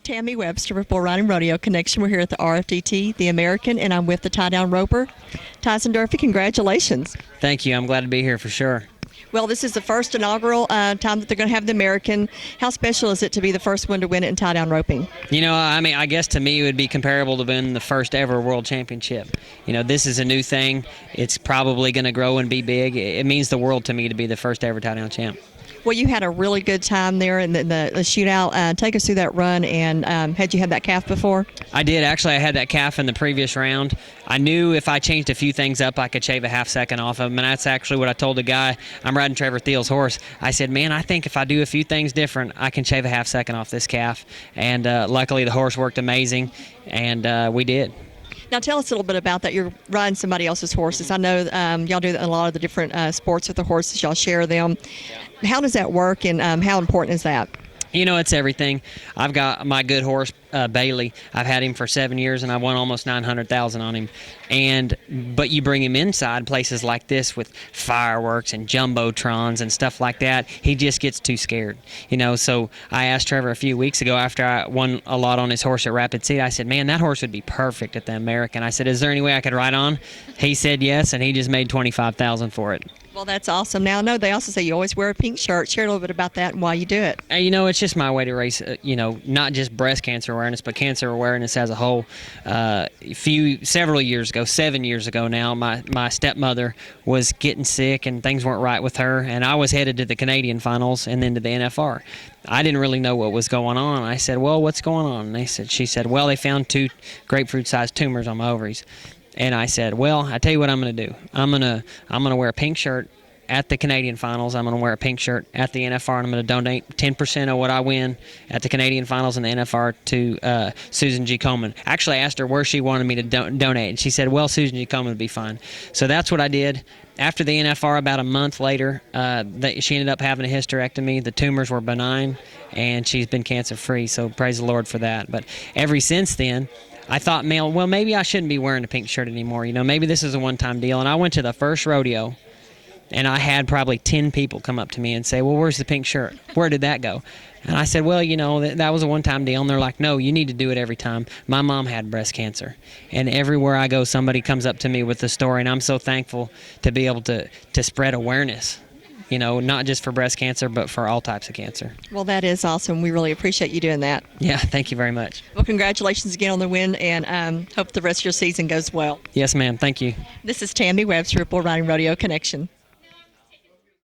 Tammy Webster with Bull Riding Rodeo Connection. We're here at the RFDT, the American, and I'm with the tie-down roper, Tyson Durfey. Congratulations. Thank you. I'm glad to be here for sure. Well, this is the first inaugural time that they're going to have the American. How special is it to be the first one to win it in tie-down roping? You know, I mean, I guess to me it would be comparable to winning the first ever world championship. You know, this is a new thing. It's probably going to grow and be big. It means the world to me to be the first ever tie-down champ. Well, you had a really good time there in the shootout. Take us through that run, and had you had that calf before? I did. Actually, I had that calf in the previous round. I knew if I changed a few things up, I could shave a half second off of him, and that's actually what I told the guy. I'm riding Trevor Thiel's horse. I said, man, I think if I do a few things different, I can shave a half second off this calf. And luckily, the horse worked amazing, and we did. Now tell us a little bit about that. You're riding somebody else's horses. I know y'all do a lot of the different sports with the horses. Y'all share them. How does that work, and how important is that? You know, it's everything. I've got my good horse, Bailey. I've had him for 7 years, and I won almost $900,000 on him. But you bring him inside places like this with fireworks and jumbotrons and stuff like that, he just gets too scared. You know, so I asked Trevor a few weeks ago after I won a lot on his horse at Rapid City. I said, man, that horse would be perfect at the American. I said, is there any way I could ride on? He said yes, and he just made $25,000 for it. Well, that's awesome. Now, I know they also say you always wear a pink shirt. Share a little bit about that and why you do it. You know, it's just my way to raise, not just breast cancer awareness, but cancer awareness as a whole. Several years ago, 7 years ago now, my stepmother was getting sick and things weren't right with her, and I was headed to the Canadian finals and then to the NFR. I didn't really know what was going on. I said, well, what's going on? And she said, well, they found 2 grapefruit-sized tumors on my ovaries. And I said, well, I tell you what I'm going to do. I'm going to wear a pink shirt at the Canadian finals. I'm going to wear a pink shirt at the NFR, and I'm going to donate 10% of what I win at the Canadian finals and the NFR to Susan G. Komen. Actually, I asked her where she wanted me to donate, and she said, well, Susan G. Komen would be fine. So that's what I did. After the NFR, about a month later, she ended up having a hysterectomy. The tumors were benign, and she's been cancer-free, so praise the Lord for that. But ever since then, I thought, well, maybe I shouldn't be wearing a pink shirt anymore. You know, maybe this is a one-time deal. And I went to the first rodeo, and I had probably 10 people come up to me and say, well, where's the pink shirt? Where did that go? And I said, well, you know, that was a one-time deal. And they're like, no, you need to do it every time. My mom had breast cancer. And everywhere I go, somebody comes up to me with the story. And I'm so thankful to be able to spread awareness, you know, not just for breast cancer, but for all types of cancer. Well, that is awesome. We really appreciate you doing that. Yeah, thank you very much. Well, congratulations again on the win, and hope the rest of your season goes well. Yes, ma'am. Thank you. This is Tammy Webster, Bull Riding Rodeo Connection.